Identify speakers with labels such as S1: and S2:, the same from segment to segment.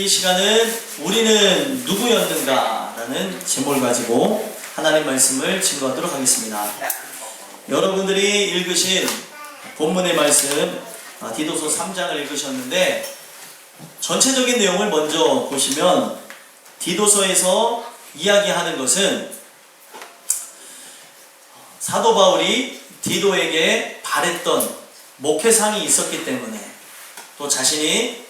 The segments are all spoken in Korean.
S1: 이 시간은 우리는 누구였는가 라는 제목을 가지고 하나님 말씀을 증거하도록 하겠습니다. 여러분들이 읽으신 본문의 말씀 디도서 3장을 읽으셨는데 전체적인 내용을 먼저 보시면 디도서에서 이야기하는 것은 사도 바울이 디도에게 바랬던 목회상이 있었기 때문에 또 자신이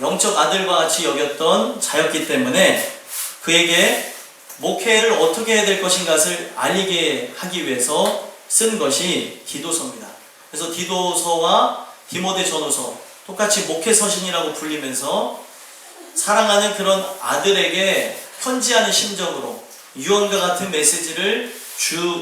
S1: 영적 아들과 같이 여겼던 자였기 때문에 그에게 목회를 어떻게 해야 될 것인가를 알리게 하기 위해서 쓴 것이 디도서입니다. 그래서 디도서와 디모데전후서 똑같이 목회서신이라고 불리면서 사랑하는 그런 아들에게 편지하는 심정으로 유언과 같은 메시지를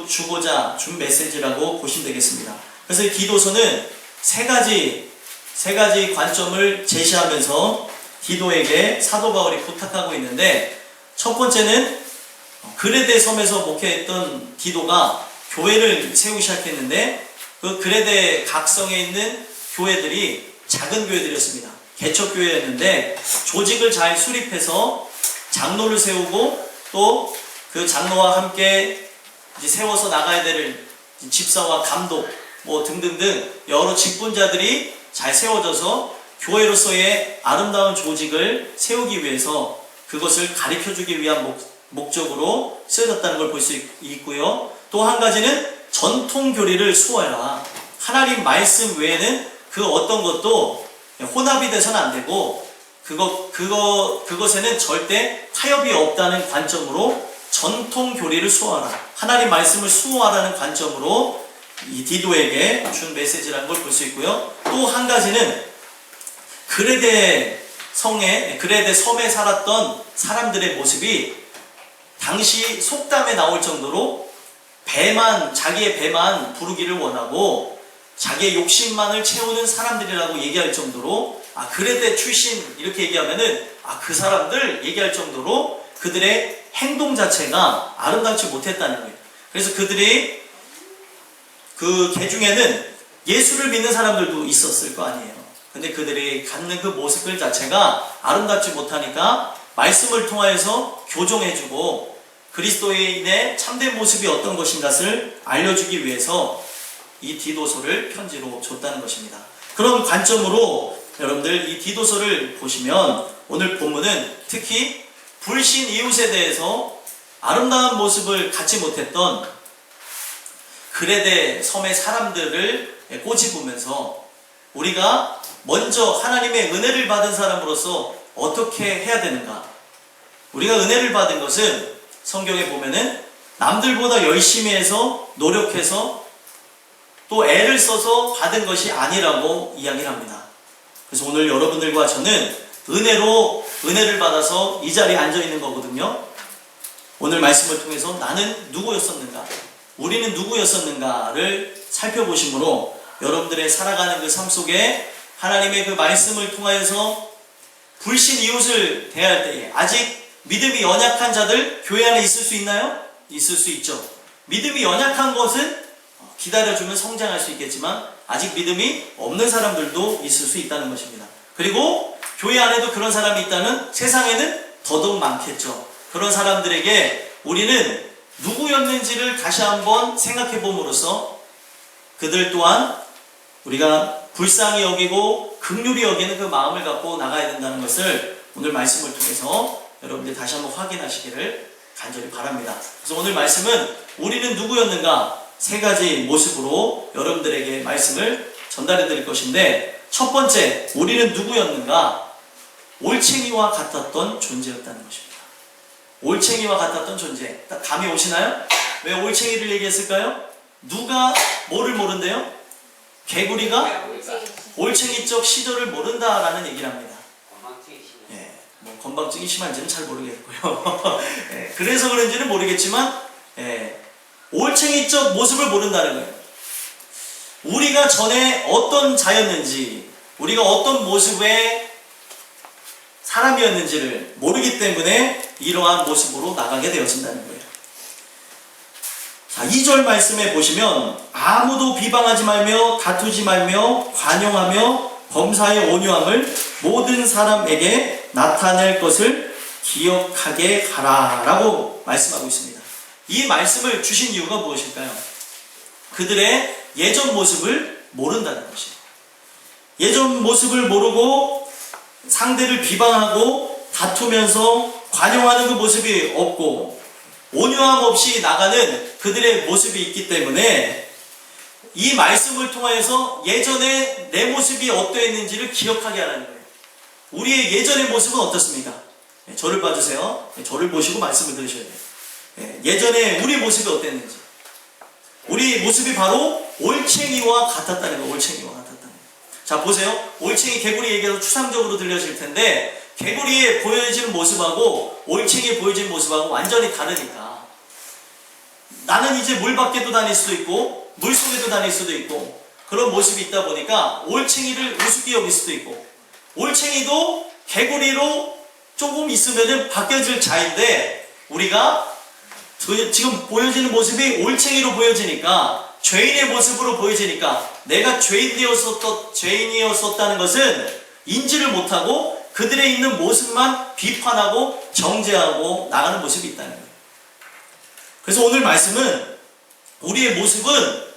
S1: 주고자 준 메시지라고 보시면 되겠습니다. 그래서 이 디도서는 세 가지 관점을 제시하면서 디도에게 사도 바울이 부탁하고 있는데, 첫 번째는 그레데 섬에서 목회했던 디도가 교회를 세우기 시작했는데 그 그레데 각성에 있는 교회들이 작은 교회들이었습니다. 개척교회였는데 조직을 잘 수립해서 장로를 세우고 또 그 장로와 함께 이제 세워서 나가야 될 집사와 감독 등등등 여러 직분자들이 잘 세워져서 교회로서의 아름다운 조직을 세우기 위해서 그것을 가르쳐주기 위한 목적으로 쓰여졌다는 걸 볼 수 있고요. 또 한 가지는 전통 교리를 수호해라. 하나님 말씀 외에는 그 어떤 것도 혼합이 돼서는 안 되고 그것에는 절대 타협이 없다는 관점으로 전통 교리를 수호하라. 하나님 말씀을 수호하라는 관점으로 이 디도에게 준 메시지라는 걸 볼 수 있고요. 또 한 가지는 그레데 섬에 살았던 사람들의 모습이 당시 속담에 나올 정도로 자기의 배만 부르기를 원하고 자기의 욕심만을 채우는 사람들이라고 얘기할 정도로 그레데 출신 이렇게 얘기하면은 그 사람들 얘기할 정도로 그들의 행동 자체가 아름답지 못했다는 거예요. 그래서 그들이 그 개중에는 예수를 믿는 사람들도 있었을 거 아니에요. 근데 그들이 갖는 그 모습들 자체가 아름답지 못하니까 말씀을 통하여서 교정해주고 그리스도인의 참된 모습이 어떤 것인가를 알려주기 위해서 이 디도서를 편지로 줬다는 것입니다. 그런 관점으로 여러분들 이 디도서를 보시면 오늘 본문은 특히 불신 이웃에 대해서 아름다운 모습을 갖지 못했던 그레데 섬의 사람들을 꼬집으면서 우리가 먼저 하나님의 은혜를 받은 사람으로서 어떻게 해야 되는가. 우리가 은혜를 받은 것은 성경에 보면은 남들보다 열심히 해서 노력해서 또 애를 써서 받은 것이 아니라고 이야기를 합니다. 그래서 오늘 여러분들과 저는 은혜를 받아서 이 자리에 앉아 있는 거거든요. 오늘 말씀을 통해서 나는 누구였었는가, 우리는 누구였었는가를 살펴보심으로 여러분들의 살아가는 그 삶 속에 하나님의 그 말씀을 통하여서 불신 이웃을 대할 때에 아직 믿음이 연약한 자들 교회 안에 있을 수 있나요? 있을 수 있죠. 믿음이 연약한 것은 기다려주면 성장할 수 있겠지만 아직 믿음이 없는 사람들도 있을 수 있다는 것입니다. 그리고 교회 안에도 그런 사람이 있다면 세상에는 더더욱 많겠죠. 그런 사람들에게 우리는 누구였는지를 다시 한번 생각해 봄으로써 그들 또한 우리가 불쌍히 여기고 긍휼히 여기는 그 마음을 갖고 나가야 된다는 것을 오늘 말씀을 통해서 여러분들 다시 한번 확인하시기를 간절히 바랍니다. 그래서 오늘 말씀은 우리는 누구였는가 세 가지 모습으로 여러분들에게 말씀을 전달해 드릴 것인데, 첫 번째, 우리는 누구였는가? 올챙이와 같았던 존재였다는 것입니다. 올챙이와 같았던 존재. 딱 감이 오시나요? 왜 올챙이를 얘기했을까요? 누가 뭐를 모른대요? 개구리가 올챙이적 시절을 모른다라는 얘기를 합니다. 건방증이 심한지는 잘 모르겠고요. 그래서 그런지는 모르겠지만 올챙이적 모습을 모른다는 거예요. 우리가 전에 어떤 자였는지, 우리가 어떤 모습의 사람이었는지를 모르기 때문에 이러한 모습으로 나가게 되어진다는 거예요. 자, 2절 말씀에 보시면 아무도 비방하지 말며 다투지 말며 관용하며 범사의 온유함을 모든 사람에게 나타낼 것을 기억하게 가라 라고 말씀하고 있습니다. 이 말씀을 주신 이유가 무엇일까요? 그들의 예전 모습을 모른다는 것이에요. 예전 모습을 모르고 상대를 비방하고 다투면서 관용하는 그 모습이 없고 온유함 없이 나가는 그들의 모습이 있기 때문에 이 말씀을 통하여서 예전에 내 모습이 어떠했는지를 기억하게 하라는 거예요. 우리의 예전의 모습은 어떻습니까? 저를 봐주세요. 저를 보시고 말씀을 들으셔야 돼요. 예전에 우리 모습이 어땠는지. 우리 모습이 바로 올챙이와 같았다는 거예요. 올챙이와 같았다는 거예요. 자, 보세요. 올챙이, 개구리 얘기해서 추상적으로 들려질 텐데 개구리에 보여지는 모습하고 올챙이에 보여지는 모습하고 완전히 다르니까 나는 이제 물 밖에도 다닐 수도 있고 물 속에도 다닐 수도 있고 그런 모습이 있다 보니까 올챙이를 우습게 여길 수도 있고 올챙이도 개구리로 조금 있으면 바뀌어질 자인데 우리가 지금 보여지는 모습이 올챙이로 보여지니까 죄인의 모습으로 보여지니까 내가 죄인이었었다는 것은 인지를 못하고 그들의 있는 모습만 비판하고 정죄하고 나가는 모습이 있다는 거예요. 그래서 오늘 말씀은 우리의 모습은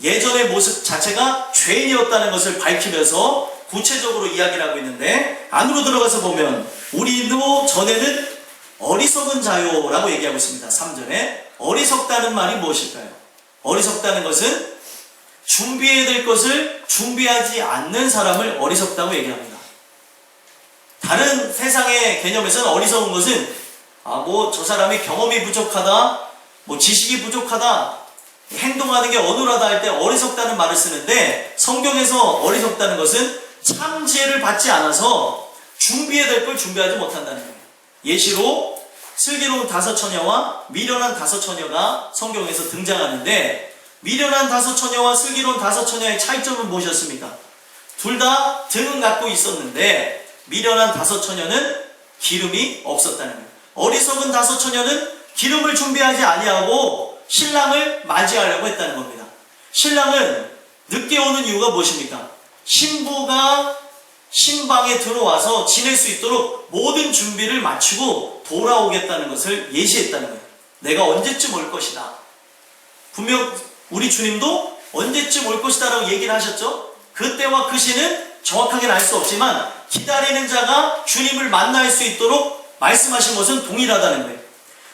S1: 예전의 모습 자체가 죄인이었다는 것을 밝히면서 구체적으로 이야기를 하고 있는데 안으로 들어가서 보면 우리도 전에는 어리석은 자요라고 얘기하고 있습니다. 3절에 어리석다는 말이 무엇일까요? 어리석다는 것은 준비해야 될 것을 준비하지 않는 사람을 어리석다고 얘기합니다. 다른 세상의 개념에서는 어리석은 것은 저 사람이 경험이 부족하다, 지식이 부족하다, 행동하는 게 어눌하다 할 때 어리석다는 말을 쓰는데 성경에서 어리석다는 것은 참 지혜를 받지 않아서 준비해야 될 걸 준비하지 못한다는 거예요. 예시로 슬기로운 5처녀와 미련한 5처녀가 성경에서 등장하는데 미련한 5처녀와 슬기로운 5처녀의 차이점은 무엇이었습니까? 둘 다 등은 갖고 있었는데 미련한 5처녀는 기름이 없었다는 거예요. 어리석은 5처녀는 기름을 준비하지 아니하고 신랑을 맞이하려고 했다는 겁니다. 신랑은 늦게 오는 이유가 무엇입니까? 신부가 신방에 들어와서 지낼 수 있도록 모든 준비를 마치고 돌아오겠다는 것을 예시했다는 거예요. 내가 언제쯤 올 것이다. 분명 우리 주님도 언제쯤 올 것이다 라고 얘기를 하셨죠. 그때와 그 시는 정확하게는 알 수 없지만 기다리는 자가 주님을 만날 수 있도록 말씀하신 것은 동일하다는 거예요.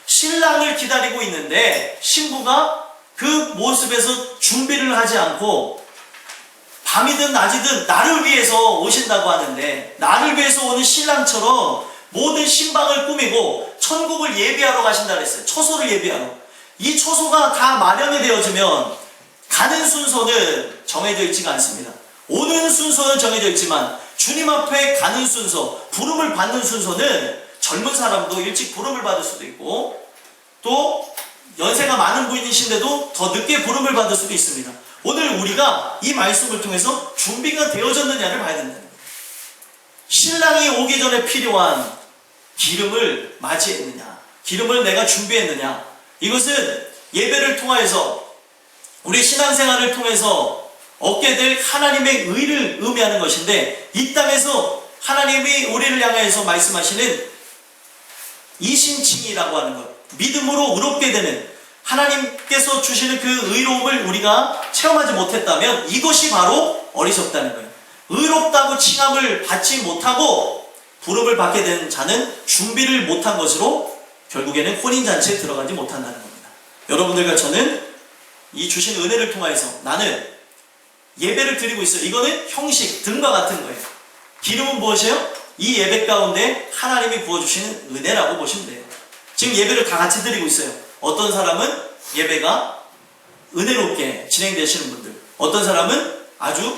S1: 신랑을 기다리고 있는데 신부가 그 모습에서 준비를 하지 않고 밤이든 낮이든 나를 위해서 오신다고 하는데 나를 위해서 오는 신랑처럼 모든 신방을 꾸미고 천국을 예비하러 가신다 그랬어요. 처소를 예비하러. 이 처소가 다 마련이 되어지면 가는 순서는 정해져 있지가 않습니다. 오는 순서는 정해져 있지만 주님 앞에 가는 순서, 부름을 받는 순서는 젊은 사람도 일찍 부름을 받을 수도 있고 또 연세가 많은 분이신데도 더 늦게 부름을 받을 수도 있습니다. 오늘 우리가 이 말씀을 통해서 준비가 되어졌느냐를 봐야 된다는 거예요. 신랑이 오기 전에 필요한 기름을 맞이했느냐, 기름을 내가 준비했느냐, 이것은 예배를 통해서 우리 신앙생활을 통해서 얻게 될 하나님의 의를 의미하는 것인데 이 땅에서 하나님이 우리를 향해서 말씀하시는 이신칭이라고 하는 것, 믿음으로 의롭게 되는 하나님께서 주시는 그 의로움을 우리가 체험하지 못했다면 이것이 바로 어리석다는 거예요. 의롭다고 칭함을 받지 못하고 부름을 받게 된 자는 준비를 못한 것으로 결국에는 혼인잔치에 들어가지 못한다는 겁니다. 여러분들과 저는 이 주신 은혜를 통하여서 나는 예배를 드리고 있어요. 이거는 형식, 등과 같은 거예요. 기름은 무엇이에요? 이 예배 가운데 하나님이 부어주시는 은혜라고 보시면 돼요. 지금 예배를 다 같이 드리고 있어요. 어떤 사람은 예배가 은혜롭게 진행되시는 분들, 어떤 사람은 아주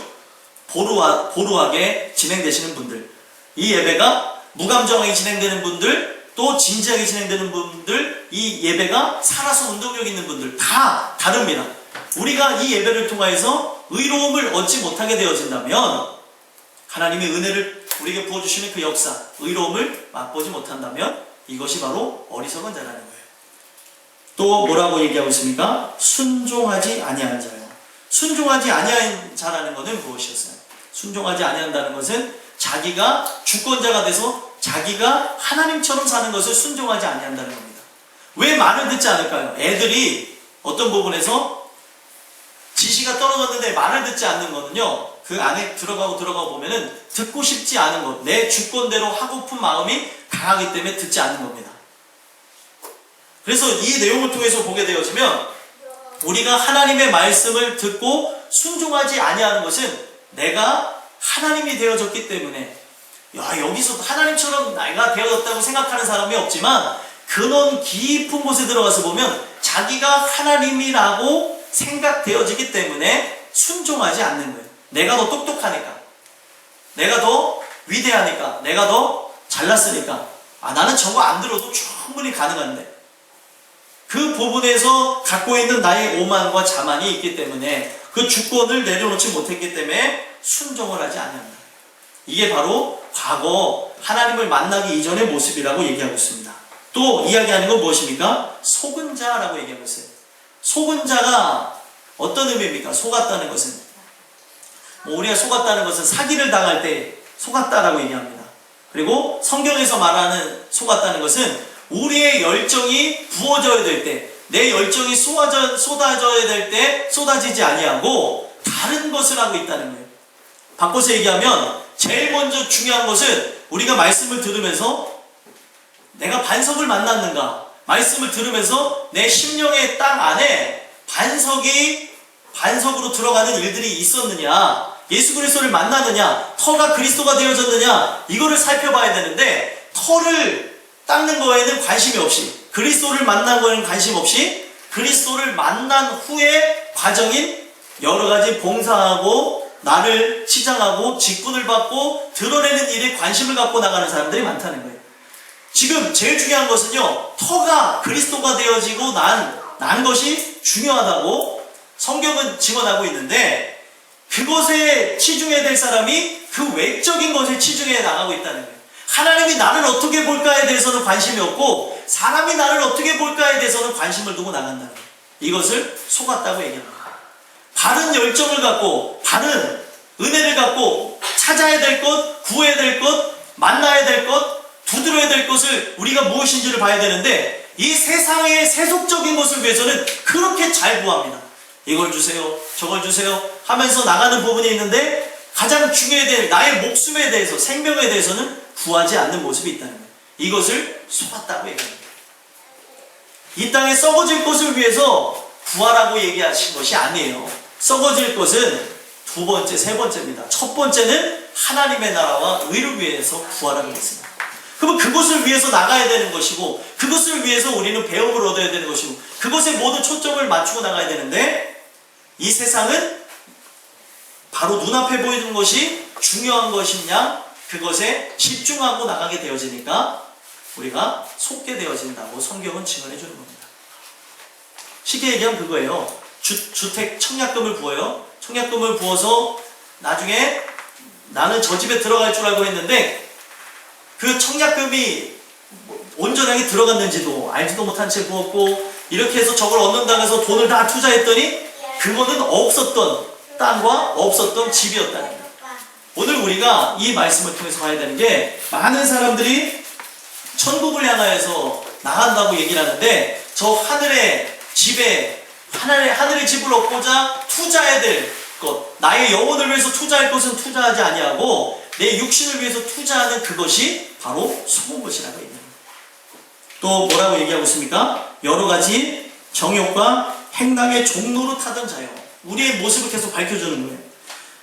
S1: 보루하게 진행되시는 분들, 이 예배가 무감정하게 진행되는 분들, 또 진지하게 진행되는 분들, 이 예배가 살아서 운동력 있는 분들 다 다릅니다. 우리가 이 예배를 통하여서 의로움을 얻지 못하게 되어진다면 하나님의 은혜를 우리에게 부어주시는 그 역사, 의로움을 맛보지 못한다면 이것이 바로 어리석은 자라는 거예요. 또 뭐라고 얘기하고 있습니까? 순종하지 아니하는 자요. 순종하지 아니하는 자라는 것은 무엇이었어요? 순종하지 아니한다는 것은 자기가 주권자가 돼서 자기가 하나님처럼 사는 것을 순종하지 아니한다는 겁니다. 왜 말을 듣지 않을까요? 애들이 어떤 부분에서 지시가 떨어졌는데 말을 듣지 않는 거는요, 그 안에 들어가고 보면은 듣고 싶지 않은 것, 내 주권대로 하고픈 마음이 강하기 때문에 듣지 않는 겁니다. 그래서 이 내용을 통해서 보게 되어지면 우리가 하나님의 말씀을 듣고 순종하지 아니하는 것은 내가 하나님이 되어졌기 때문에, 야, 여기서 하나님처럼 내가 되어졌다고 생각하는 사람이 없지만 근원 깊은 곳에 들어가서 보면 자기가 하나님이라고 생각되어지기 때문에 순종하지 않는 거예요. 내가 더 똑똑하니까, 내가 더 위대하니까, 내가 더 잘났으니까, 나는 저거 안 들어도 충분히 가능한데, 그 부분에서 갖고 있는 나의 오만과 자만이 있기 때문에 그 주권을 내려놓지 못했기 때문에 순종을 하지 않는다. 이게 바로 과거 하나님을 만나기 이전의 모습이라고 얘기하고 있습니다. 또 이야기하는 건 무엇입니까? 속은 자라고 얘기하고 있어요. 속은 자가 어떤 의미입니까? 속았다는 것은, 우리가 속았다는 것은 사기를 당할 때 속았다라고 얘기합니다. 그리고 성경에서 말하는 속았다는 것은 우리의 열정이 부어져야 될 때, 내 열정이 쏟아져야 될 때 쏟아지지 아니하고 다른 것을 하고 있다는 거예요. 바꿔서 얘기하면 제일 먼저 중요한 것은 우리가 말씀을 들으면서 내가 반석을 만났는가, 말씀을 들으면서 내 심령의 땅 안에 반석으로 들어가는 일들이 있었느냐, 예수 그리스도를 만나느냐, 터가 그리스도가 되어졌느냐, 이거를 살펴봐야 되는데, 터를 닦는 거에는 관심이 없이, 그리스도를 만난 거에는 관심 없이, 그리스도를 만난 후의 과정인 여러 가지 봉사하고 나를 치장하고 직분을 받고 드러내는 일에 관심을 갖고 나가는 사람들이 많다는 거예요. 지금 제일 중요한 것은요, 터가 그리스도가 되어지고 난 것이 중요하다고 성경은 증언하고 있는데, 그것에 치중해야 될 사람이 그 외적인 것에 치중해 나가고 있다는 거예요. 하나님이 나를 어떻게 볼까에 대해서는 관심이 없고 사람이 나를 어떻게 볼까에 대해서는 관심을 두고 나간다는 거예요. 이것을 속았다고 얘기합니다. 바른 열정을 갖고, 바른 은혜를 갖고 찾아야 될 것, 구해야 될 것, 만나야 될 것, 두드려야 될 것을 우리가 무엇인지를 봐야 되는데, 이 세상의 세속적인 것을 위해서는 그렇게 잘 구합니다. 이걸 주세요, 저걸 주세요 하면서 나가는 부분이 있는데, 가장 중요해야 될 나의 목숨에 대해서, 생명에 대해서는 구하지 않는 모습이 있다는 거예요. 이것을 속았다고 얘기합니다. 이 땅에 썩어질 것을 위해서 구하라고 얘기하신 것이 아니에요. 썩어질 것은 두 번째, 세 번째입니다. 첫 번째는 하나님의 나라와 의를 위해서 구하라고 했습니다. 그러면 그것을 위해서 나가야 되는 것이고, 그것을 위해서 우리는 배움을 얻어야 되는 것이고, 그것에 모든 초점을 맞추고 나가야 되는데, 이 세상은 바로 눈앞에 보이는 것이 중요한 것이냐, 그것에 집중하고 나가게 되어지니까 우리가 속게 되어진다고 성경은 증언해 주는 겁니다. 쉽게 얘기하면 그거예요. 주택 청약금을 부어요. 청약금을 부어서 나중에 나는 저 집에 들어갈 줄 알고 했는데 그 청약금이 온전하게 들어갔는지도 알지도 못한 채 부었고, 이렇게 해서 저걸 얻는다고 해서 돈을 다 투자했더니 그거는 없었던 땅과 없었던 집이었다는 거예요. 오늘 우리가 이 말씀을 통해서 봐야 되는 게, 많은 사람들이 천국을 향하여서 나간다고 얘기를 하는데, 저 하늘의 집에, 하늘의 집을 얻고자 투자해야 될 것, 나의 영혼을 위해서 투자할 것은 투자하지 아니하고 내 육신을 위해서 투자하는 그것이 바로 속은 것이라고 얘기합니다. 또 뭐라고 얘기하고 있습니까? 여러 가지 정욕과 행락의 종로로 타던 자요. 우리의 모습을 계속 밝혀주는 거예요.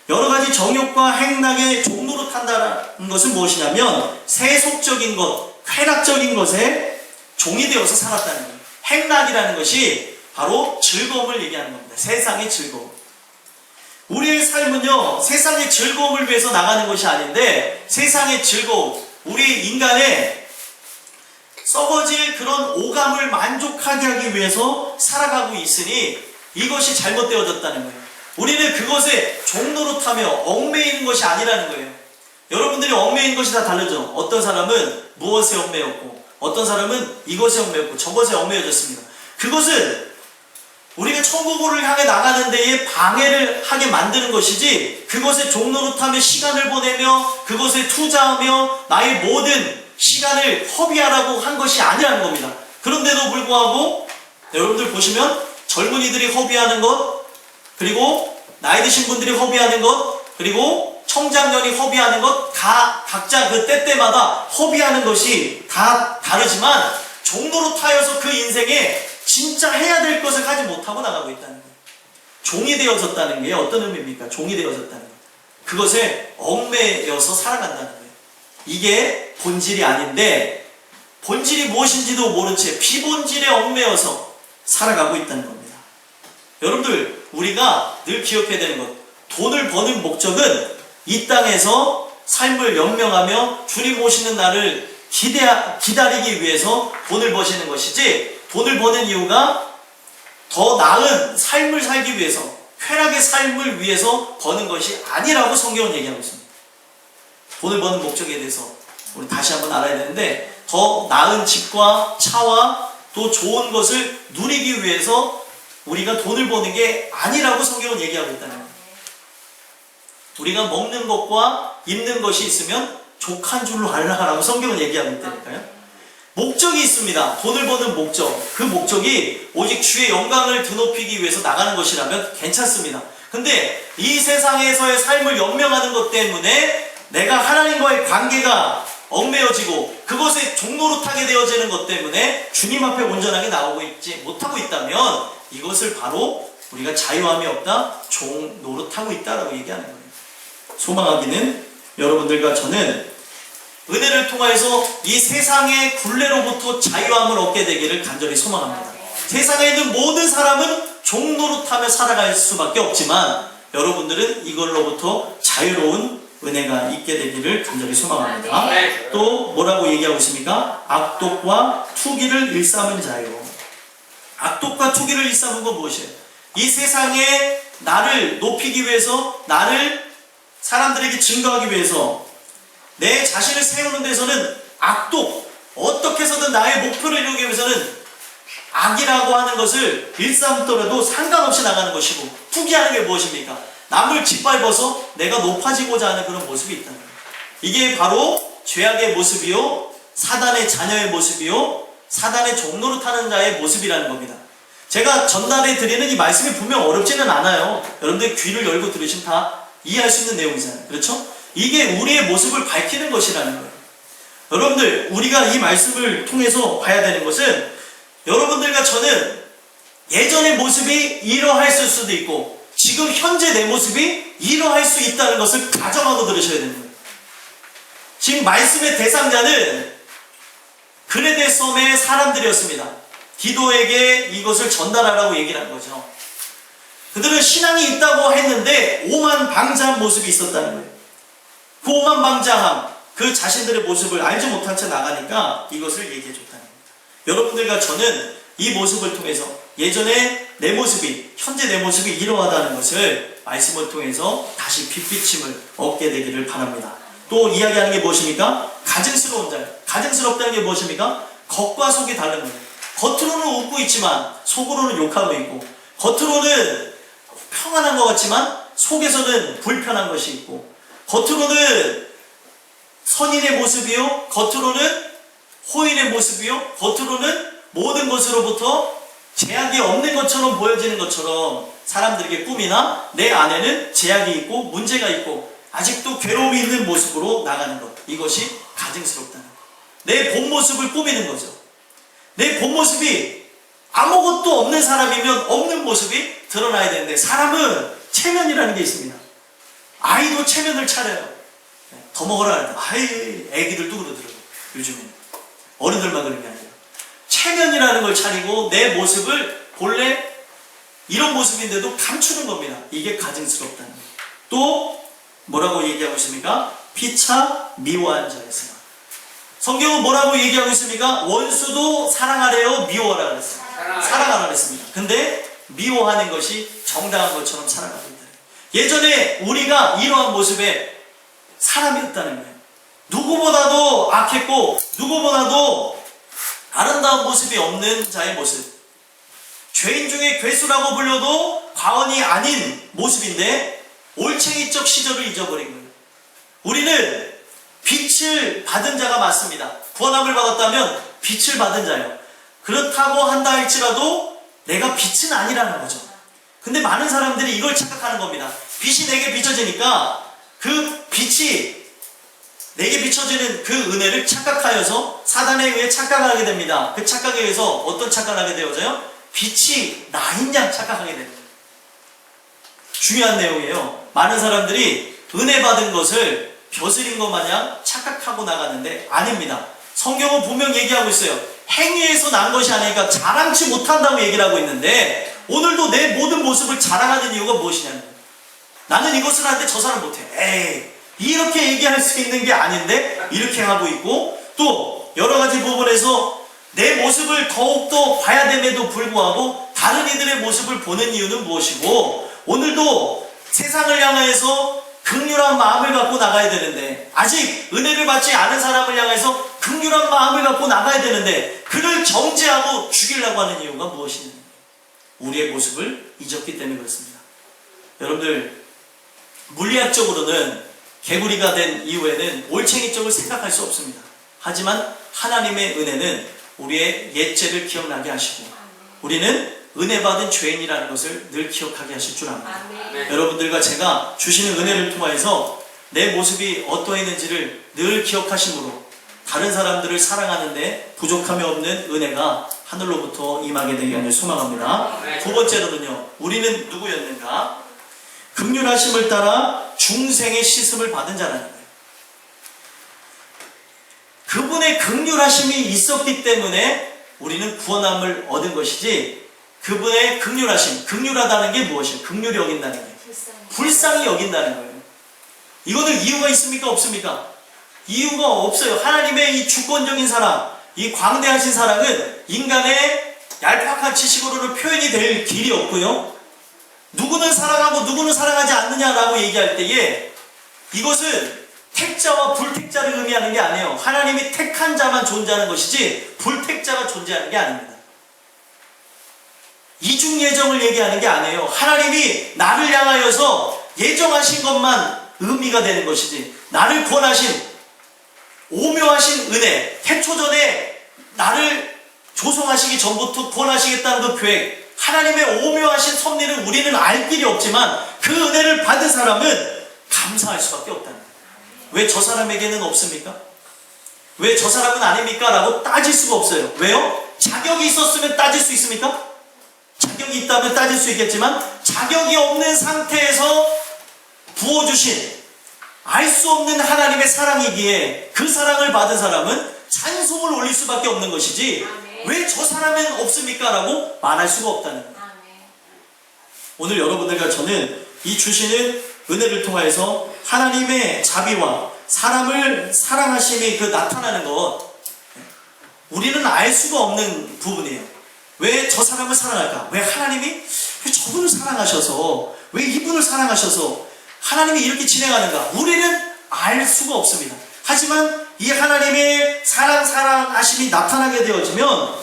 S1: 여러 가지 정욕과 행락의 종로로 탄다는 것은 무엇이냐면, 세속적인 것, 쾌락적인 것에 종이 되어서 살았다는 거예요. 행락이라는 것이 바로 즐거움을 얘기하는 겁니다. 세상의 즐거움. 우리의 삶은요, 세상의 즐거움을 위해서 나가는 것이 아닌데, 세상의 즐거움, 우리 인간의 썩어질 그런 오감을 만족하게 하기 위해서 살아가고 있으니 이것이 잘못되어졌다는 거예요. 우리는 그것에 종로로 타며 얽매이는 것이 아니라는 거예요. 여러분들이 얽매이는 것이 다 다르죠. 어떤 사람은 무엇에 얽매였고, 어떤 사람은 이것에 얽매였고, 저것에 얽매여졌습니다. 그것은 우리가 천국을 향해 나가는 데에 방해를 하게 만드는 것이지, 그것에 종노릇하며 시간을 보내며 그것에 투자하며 나의 모든 시간을 허비하라고 한 것이 아니라는 겁니다. 그런데도 불구하고 여러분들 보시면 젊은이들이 허비하는 것, 그리고 나이 드신 분들이 허비하는 것, 그리고 청장년이 허비하는 것, 다 각자 그 때때마다 허비하는 것이 다 다르지만 종노릇하여서 그 인생에 진짜 해야 될 것을 하지 못하고 나가고 있다는 거예요. 종이 되어졌다는 게 어떤 의미입니까? 종이 되어졌다는 것. 그것에 얽매여서 살아간다는 거예요. 이게 본질이 아닌데, 본질이 무엇인지도 모른 채 비본질에 얽매여서 살아가고 있다는 겁니다. 여러분들, 우리가 늘 기억해야 되는 것, 돈을 버는 목적은 이 땅에서 삶을 연명하며 주님 오시는 날을 기다리기 위해서 돈을 버시는 것이지, 돈을 버는 이유가 더 나은 삶을 살기 위해서, 쾌락의 삶을 위해서 버는 것이 아니라고 성경은 얘기하고 있습니다. 돈을 버는 목적에 대해서 우리 다시 한번 알아야 되는데, 더 나은 집과 차와 또 좋은 것을 누리기 위해서 우리가 돈을 버는 게 아니라고 성경은 얘기하고 있다는 거예요. 우리가 먹는 것과 입는 것이 있으면 족한 줄로 알라라고 성경은 얘기하고 있다니까요. 목적이 있습니다. 돈을 버는 목적. 그 목적이 오직 주의 영광을 드높이기 위해서 나가는 것이라면 괜찮습니다. 근데 이 세상에서의 삶을 연명하는 것 때문에 내가 하나님과의 관계가 얽매여지고 그것에 종노릇하게 되어지는 것 때문에 주님 앞에 온전하게 나오고 있지 못하고 있다면, 이것을 바로 우리가 자유함이 없다, 종노릇하고 있다라고 얘기하는 거예요. 소망하기는 여러분들과 저는 은혜를 통하여서 이 세상의 굴레로부터 자유함을 얻게 되기를 간절히 소망합니다. 세상에 있는 모든 사람은 종노릇하며 살아갈 수밖에 없지만 여러분들은 이걸로부터 자유로운 은혜가 있게 되기를 간절히 소망합니다. 또 뭐라고 얘기하고 있습니까? 악독과 투기를 일삼은 자요. 악독과 투기를 일삼은 건 무엇이에요? 이 세상에 나를 높이기 위해서, 나를 사람들에게 증거하기 위해서 내 자신을 세우는 데서는 악독, 어떻게 해서든 나의 목표를 이루기 위해서는 악이라고 하는 것을 일삼더라도 상관없이 나가는 것이고, 투기하는 게 무엇입니까? 남을 짓밟아서 내가 높아지고자 하는 그런 모습이 있다는 거예요. 이게 바로 죄악의 모습이요, 사단의 자녀의 모습이요, 사단의 종노릇하는 자의 모습이라는 겁니다. 제가 전달해 드리는 이 말씀이 분명 어렵지는 않아요. 여러분들 귀를 열고 들으시면 다 이해할 수 있는 내용이잖아요. 그렇죠? 이게 우리의 모습을 밝히는 것이라는 거예요. 여러분들, 우리가 이 말씀을 통해서 봐야 되는 것은, 여러분들과 저는 예전의 모습이 이러했을 수도 있고 지금 현재 내 모습이 이러할 수 있다는 것을 가정하고 들으셔야 되는 거예요. 지금 말씀의 대상자는 그레데 섬의 사람들이었습니다. 디도에게 이것을 전달하라고 얘기를 한 거죠. 그들은 신앙이 있다고 했는데 오만방자한 모습이 있었다는 거예요. 그 오만방자함, 그 자신들의 모습을 알지 못한 채 나가니까 이것을 얘기해 줬다는 겁니다. 여러분들과 저는 이 모습을 통해서 예전에 내 모습이, 현재 내 모습이 이러하다는 것을 말씀을 통해서 다시 빛비침을 얻게 되기를 바랍니다. 또 이야기하는 게 무엇입니까? 가증스러운 자예요. 가증스럽다는 게 무엇입니까? 겉과 속이 다른 거예요. 겉으로는 웃고 있지만 속으로는 욕하고 있고, 겉으로는 평안한 것 같지만 속에서는 불편한 것이 있고, 겉으로는 선인의 모습이요, 겉으로는 호인의 모습이요, 겉으로는 모든 것으로부터 제약이 없는 것처럼 보여지는 것처럼 사람들에게 꿈이나 내 안에는 제약이 있고 문제가 있고 아직도 괴로움이 있는 모습으로 나가는 것, 이것이 가증스럽다는 것. 내 본 모습을 꾸미는 거죠. 내 본 모습이 아무것도 없는 사람이면 없는 모습이 드러나야 되는데, 사람은 체면이라는 게 있습니다. 아이도 체면을 차려요. 더 먹으라 하는데, 애기들도 그러더라고요. 요즘에는 어른들만 그런 게 아니라 체면이라는 걸 차리고 내 모습을 본래 이런 모습인데도 감추는 겁니다. 이게 가증스럽다는 거예요. 또 뭐라고 얘기하고 있습니까? 피차 미워한 자였으나. 성경은 뭐라고 얘기하고 있습니까? 원수도 사랑하래요, 미워하라 그랬습니다. 사랑하라 그랬습니다. 근데 미워하는 것이 정당한 것처럼 살아가고 있다. 예전에 우리가 이러한 모습의 사람이었다는 거예요. 누구보다도 악했고 누구보다도 아름다운 모습이 없는 자의 모습, 죄인 중에 괴수라고 불려도 과언이 아닌 모습인데 올챙이적 시절을 잊어버린 거예요. 우리는 빛을 받은 자가 맞습니다. 구원함을 받았다면 빛을 받은 자예요. 그렇다고 한다 할지라도 내가 빛은 아니라는 거죠. 근데 많은 사람들이 이걸 착각하는 겁니다. 빛이 내게 비춰지니까 그 빛이 내게 비춰지는 그 은혜를 착각하여서 사단에 의해 착각을 하게 됩니다. 그 착각에 의해서 어떤 착각을 하게 되어져요? 빛이 나인 양 착각하게 됩니다. 중요한 내용이에요. 많은 사람들이 은혜 받은 것을 벼슬인 것 마냥 착각하고 나가는데 아닙니다. 성경은 분명 얘기하고 있어요. 행위에서 난 것이 아니니까 자랑치 못한다고 얘기를 하고 있는데 오늘도 내 모든 모습을 자랑하는 이유가 무엇이냐는 거예요. 나는 이것을 하는데 저 사람 못해. 에이, 이렇게 얘기할 수 있는 게 아닌데 이렇게 하고 있고, 또 여러 가지 부분에서 내 모습을 더욱더 봐야 됨에도 불구하고 다른 이들의 모습을 보는 이유는 무엇이고, 오늘도 세상을 향해서 긍휼한 마음을 갖고 나가야 되는데 아직 은혜를 받지 않은 사람을 향해서 긍휼한 마음을 갖고 나가야 되는데 그를 정죄하고 죽이려고 하는 이유가 무엇이냐? 우리의 모습을 잊었기 때문에 그렇습니다. 여러분들, 물리학적으로는 개구리가 된 이후에는 올챙이 쪽을 생각할 수 없습니다. 하지만 하나님의 은혜는 우리의 옛죄를 기억나게 하시고 우리는 은혜 받은 죄인이라는 것을 늘 기억하게 하실 줄 압니다.
S2: 네.
S1: 여러분들과 제가 주시는 은혜를 통하여서 내 모습이 어떠했는지를 늘 기억하심으로 다른 사람들을 사랑하는데 부족함이 없는 은혜가 하늘로부터 임하게 되게 하길 소망합니다.
S2: 네.
S1: 두 번째로는요, 우리는 누구였는가? 긍휼하심을 따라 중생의 씻음을 받은 자라는 거예요. 그분의 긍휼하심이 있었기 때문에 우리는 구원함을 얻은 것이지, 그분의 긍휼하심, 긍휼하다는 게 무엇이에요? 긍휼히 여긴다는 게 불쌍히 여긴다는 거예요. 이거는 이유가 있습니까? 없습니까? 이유가 없어요. 하나님의 이 주권적인 사랑, 이 광대하신 사랑은 인간의 얄팍한 지식으로는 표현이 될 길이 없고요. 누구는 사랑하고 누구는 사랑하지 않느냐라고 얘기할 때에 이것은 택자와 불택자를 의미하는 게 아니에요. 하나님이 택한 자만 존재하는 것이지 불택자가 존재하는 게 아닙니다. 이중 예정을 얘기하는 게 아니에요. 하나님이 나를 향하여서 예정하신 것만 의미가 되는 것이지, 나를 구원하신 오묘하신 은혜, 태초전에 나를 조성하시기 전부터 구원하시겠다는 그 계획, 하나님의 오묘하신 섭리를 우리는 알 길이 없지만 그 은혜를 받은 사람은 감사할 수밖에 없다는 거예요. 왜 저 사람에게는 없습니까? 왜 저 사람은 아닙니까? 라고 따질 수가 없어요. 왜요? 자격이 있었으면 따질 수 있습니까? 자격이 있다면 따질 수 있겠지만 자격이 없는 상태에서 부어주신 알 수 없는 하나님의 사랑이기에 그 사랑을 받은 사람은 찬송을 올릴 수밖에 없는 것이지 왜 저 사람은 없습니까? 라고 말할 수가 없다는 거예요. 오늘 여러분들과 저는 이 주시는 은혜를 통하여서 하나님의 자비와 사람을 사랑하심이 그 나타나는 것, 우리는 알 수가 없는 부분이에요. 왜 저 사람을 사랑할까? 왜 하나님이 왜 저분을 사랑하셔서, 왜 이분을 사랑하셔서 하나님이 이렇게 진행하는가? 우리는 알 수가 없습니다. 하지만 이 하나님의 사랑하심이 나타나게 되어지면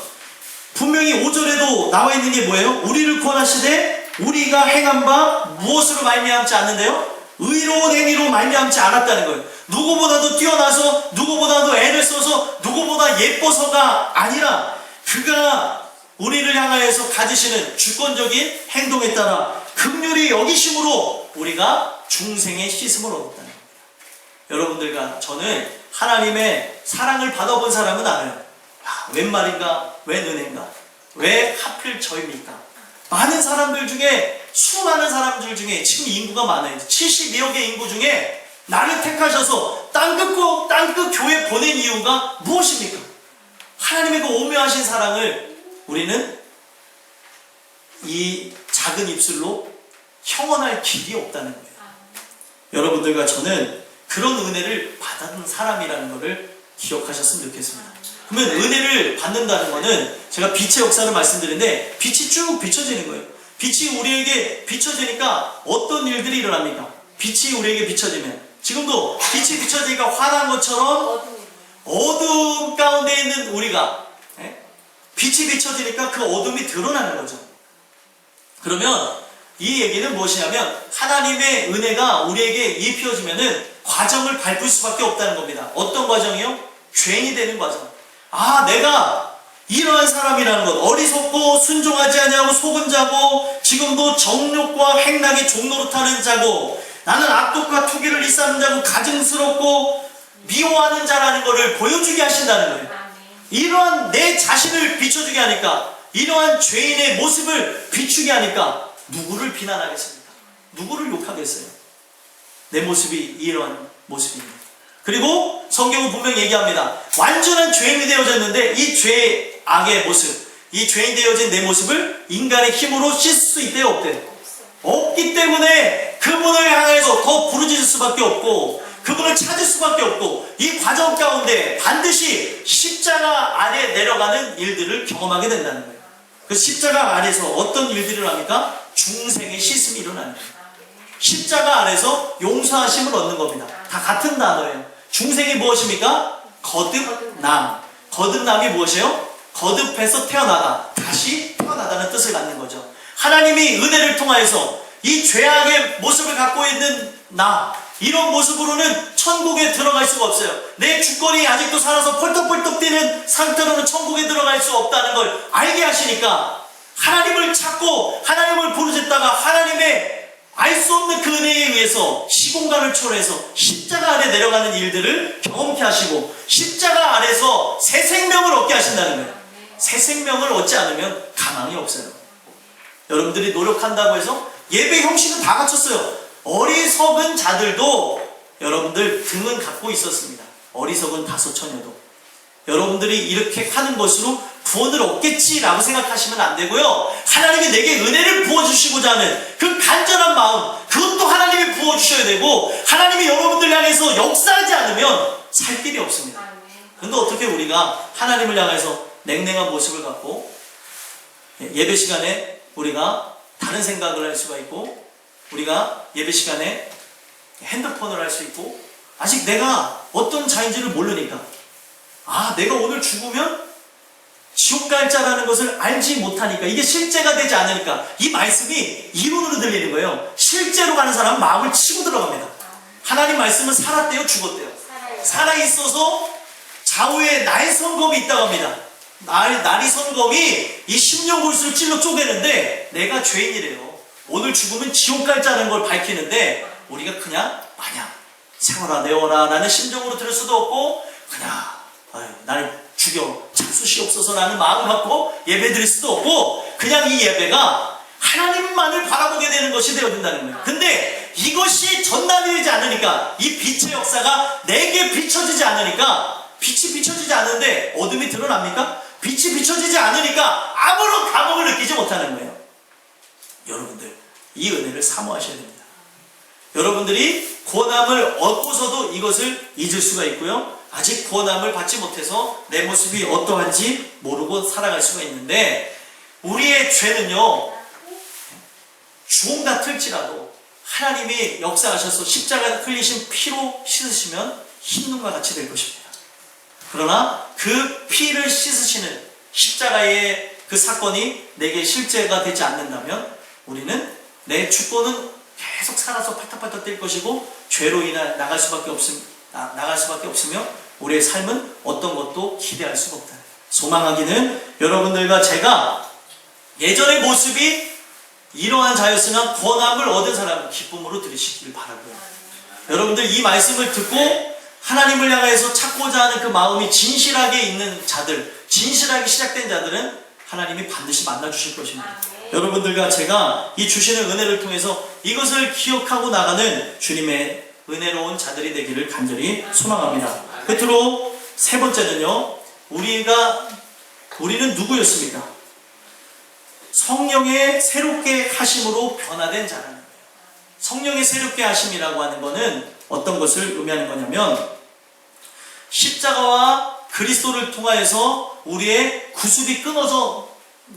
S1: 분명히 5절에도 나와 있는 게 뭐예요? 우리를 구원하시되 우리가 행한 바 무엇으로 말미암지 않는데요? 의로운 행위로 말미암지 않았다는 거예요. 누구보다도 뛰어나서, 누구보다도 애를 써서, 누구보다 예뻐서가 아니라 그가 우리를 향하여서 가지시는 주권적인 행동에 따라 긍휼히 여기심으로 우리가 중생의 씻음을 얻었다는 겁니다. 여러분들과 저는 하나님의 사랑을 받아본 사람은 알아요. 웬 말인가? 웬 은혜인가? 왜 하필 저입니까? 많은 사람들 중에, 수많은 사람들 중에, 지금 인구가 많아요. 72억의 인구 중에 나를 택하셔서 땅끝 교회 보낸 이유가 무엇입니까? 하나님의 그 오묘하신 사랑을 우리는 이 작은 입술로 형언할 길이 없다는 거예요. 여러분들과 저는 그런 은혜를 받은 사람이라는 것을 기억하셨으면 좋겠습니다. 그러면 은혜를 받는다는 것은 제가 빛의 역사를 말씀드리는데 빛이 쭉 비춰지는 거예요. 빛이 우리에게 비춰지니까 어떤 일들이 일어납니까? 빛이 우리에게 비춰지면, 지금도 빛이 비춰지니까 환한 것처럼 어두움 가운데 있는 우리가, 빛이 비춰지니까 그 어둠이 드러나는 거죠. 그러면 이 얘기는 무엇이냐면 하나님의 은혜가 우리에게 입혀지면은 과정을 밟을 수밖에 없다는 겁니다. 어떤 과정이요? 죄인이 되는 과정. 아, 내가 이러한 사람이라는 것, 어리석고 순종하지 아니하고 속은 자고 지금도 정욕과 행락의 종로로 타는 자고 나는 악독과 투기를 일삼는 자고 가증스럽고 미워하는 자라는 것을 보여주게 하신다는 거예요. 이러한 내 자신을 비춰주게 하니까, 이러한 죄인의 모습을 비추게 하니까 누구를 비난하겠습니까? 누구를 욕하겠어요? 내 모습이 이러한 모습입니다. 그리고 성경은 분명히 얘기합니다. 완전한 죄인이 되어졌는데 이 죄의 악의 모습, 이 죄인 되어진 내 모습을 인간의 힘으로 씻을 수 있대요, 없대요? 없기 때문에 그분을 향해서 더 부르짖을 수밖에 없고 그분을 찾을 수밖에 없고 이 과정 가운데 반드시 십자가 아래 내려가는 일들을 경험하게 된다는 거예요. 그 십자가 아래서 어떤 일들을 합니까? 중생의 씻음이 일어나는 거예요. 십자가 아래서 용서하심을 얻는 겁니다. 다 같은 단어예요. 중생이 무엇입니까? 거듭남. 거듭남이 무엇이에요? 거듭해서 태어나다, 다시 태어나다는 뜻을 갖는 거죠. 하나님이 은혜를 통하여서 이 죄악의 모습을 갖고 있는 나, 이런 모습으로는 천국에 들어갈 수가 없어요. 내 주권이 아직도 살아서 펄떡펄떡 뛰는 상태로는 천국에 들어갈 수 없다는 걸 알게 하시니까 하나님을 찾고 하나님을 부르짖다가 하나님의 알 수 없는 그 은혜에 의해서 시공간을 초월해서 십자가 아래 내려가는 일들을 경험케 하시고 십자가 아래서 새 생명을 얻게 하신다는 거예요. 새 생명을 얻지 않으면 가망이 없어요. 여러분들이 노력한다고 해서 예배 형식은 다 갖췄어요. 어리석은 자들도 여러분들 등은 갖고 있었습니다. 어리석은 다섯 처녀도. 여러분들이 이렇게 하는 것으로 구원을 얻겠지라고 생각하시면 안 되고요. 하나님이 내게 은혜를 부어주시고자 하는 그 간절한 마음, 그것도 하나님이 부어주셔야 되고 하나님이 여러분들 향해서 역사하지 않으면 살 길이 없습니다. 그런데 어떻게 우리가 하나님을 향해서 냉랭한 모습을 갖고 예배 시간에 우리가 다른 생각을 할 수가 있고 우리가 예배 시간에 핸드폰을 할 수 있고 아직 내가 어떤 자인지를 모르니까 내가 오늘 죽으면 지옥 갈 자라는 것을 알지 못하니까 이게 실제가 되지 않으니까 이 말씀이 이론으로 들리는 거예요. 실제로 가는 사람은 마음을 치고 들어갑니다. 하나님 말씀은 살았대요, 죽었대요? 살아있어서 좌우에 날선검이 있다고 합니다. 날이 선검이 이 심령골수를 찔러 쪼개는데 내가 죄인이래요. 오늘 죽으면 지옥 갈 자라는 걸 밝히는데 우리가 그냥 마냥 생활아 내어라 라는 심정으로 들을 수도 없고 그냥 나를 죽여 잡수시옵소서라는 마음을 갖고 예배 드릴 수도 없고 그냥 이 예배가 하나님만을 바라보게 되는 것이 되어진다는 거예요. 근데 이것이 전달되지 않으니까 이 빛의 역사가 내게 비춰지지 않으니까 빛이 비춰지지 않는데 어둠이 드러납니까? 빛이 비춰지지 않으니까 아무런 감흥을 느끼지 못하는 거예요. 여러분들 이 은혜를 사모하셔야 됩니다. 여러분들이 구원함을 얻고서도 이것을 잊을 수가 있고요. 아직 구원함을 받지 못해서 내 모습이 어떠한지 모르고 살아갈 수가 있는데 우리의 죄는요 주홍 같을지라도 하나님이 역사하셔서 십자가 흘리신 피로 씻으시면 흰눈과 같이 될 것입니다. 그러나 그 피를 씻으시는 십자가의 그 사건이 내게 실제가 되지 않는다면 우리는 내 주권은 계속 살아서 팔딱팔딱 뛸 것이고 죄로 인해 나갈 수밖에 없으며 우리의 삶은 어떤 것도 기대할 수가 없다. 소망하기는 여러분들과 제가 예전의 모습이 이러한 자였으나 구원함을 얻은 사람은 기쁨으로 들으시길 바라고요. 여러분들 이 말씀을 듣고 하나님을 향해서 찾고자 하는 그 마음이 진실하게 있는 자들, 진실하게 시작된 자들은 하나님이 반드시 만나주실 것입니다. 여러분들과 제가 이 주시는 은혜를 통해서 이것을 기억하고 나가는 주님의 은혜로운 자들이 되기를 간절히 소망합니다. 끝으로 세 번째는요, 우리는 누구였습니까? 성령의 새롭게 하심으로 변화된 자라는 거예요. 성령의 새롭게 하심이라고 하는 것은 어떤 것을 의미하는 거냐면 십자가와 그리스도를 통하여서 우리의 구습이 끊어져